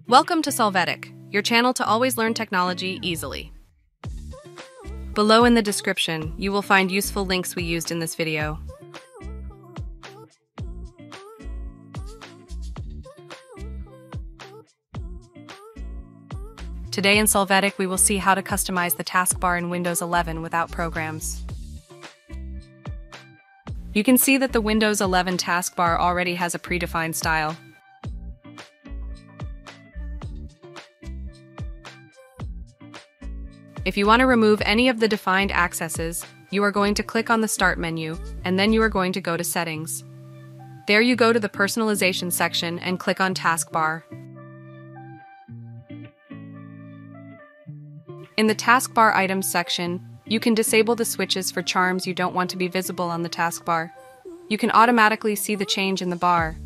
Welcome to Solvetic, your channel to always learn technology easily. Below in the description, you will find useful links we used in this video. Today in Solvetic, we will see how to customize the taskbar in Windows 11 without programs. You can see that the Windows 11 taskbar already has a predefined style. If you want to remove any of the defined accesses, you are going to click on the Start menu, and then you are going to go to Settings. There you go to the Personalization section and click on Taskbar. In the Taskbar Items section, you can disable the switches for charms you don't want to be visible on the taskbar. You can automatically see the change in the bar.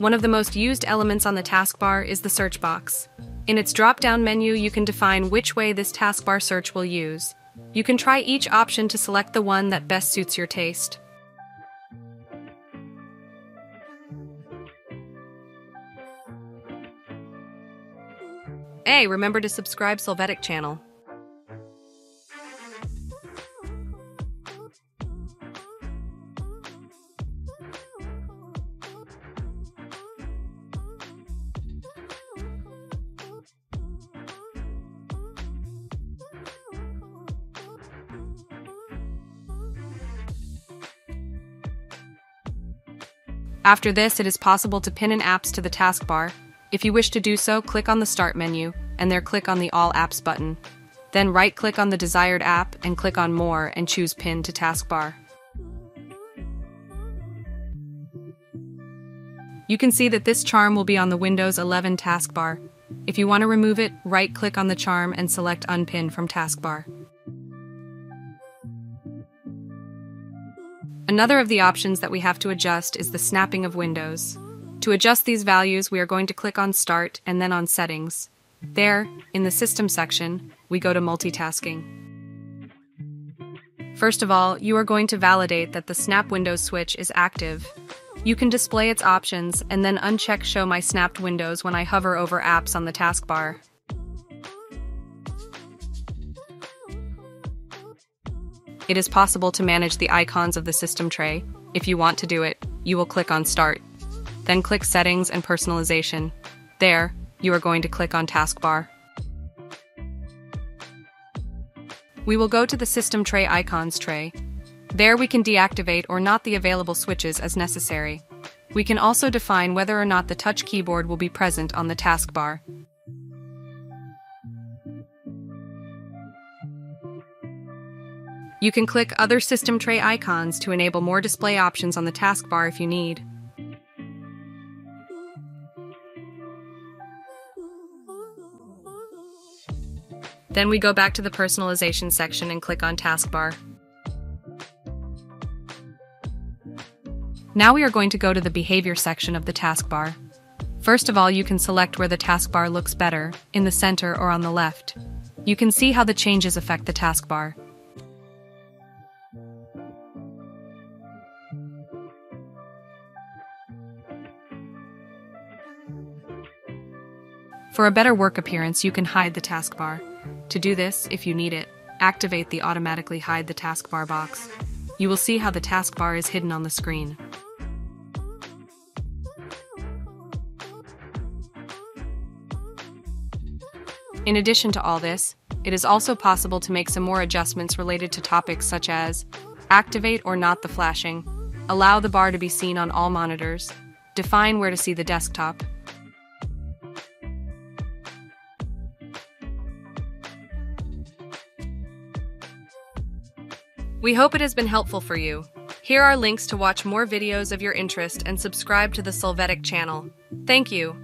One of the most used elements on the taskbar is the search box. In its drop-down menu, you can define which way this taskbar search will use. You can try each option to select the one that best suits your taste. Hey, remember to subscribe Solvetic channel. After this, it is possible to pin in apps to the taskbar. If you wish to do so, click on the Start menu, and there click on the All Apps button. Then right-click on the desired app and click on More and choose Pin to Taskbar. You can see that this charm will be on the Windows 11 taskbar. If you want to remove it, right-click on the charm and select Unpin from taskbar. Another of the options that we have to adjust is the snapping of windows. To adjust these values, we are going to click on Start and then on Settings. There, in the System section, we go to Multitasking. First of all, you are going to validate that the Snap Windows switch is active. You can display its options and then uncheck Show My Snapped Windows when I hover over apps on the taskbar. It is possible to manage the icons of the system tray. If you want to do it, you will click on Start. Then click Settings and Personalization. There, you are going to click on Taskbar. We will go to the System Tray Icons tray. There we can deactivate or not the available switches as necessary. We can also define whether or not the touch keyboard will be present on the taskbar. You can click other system tray icons to enable more display options on the taskbar if you need. Then we go back to the Personalization section and click on Taskbar. Now we are going to go to the Behavior section of the taskbar. First of all, you can select where the taskbar looks better, in the center or on the left. You can see how the changes affect the taskbar. For a better work appearance, you can hide the taskbar. To do this, if you need it, activate the Automatically Hide the Taskbar box. You will see how the taskbar is hidden on the screen. In addition to all this, it is also possible to make some more adjustments related to topics such as activate or not the flashing, allow the bar to be seen on all monitors, define where to see the desktop. We hope it has been helpful for you. Here are links to watch more videos of your interest and subscribe to the Solvetic channel. Thank you.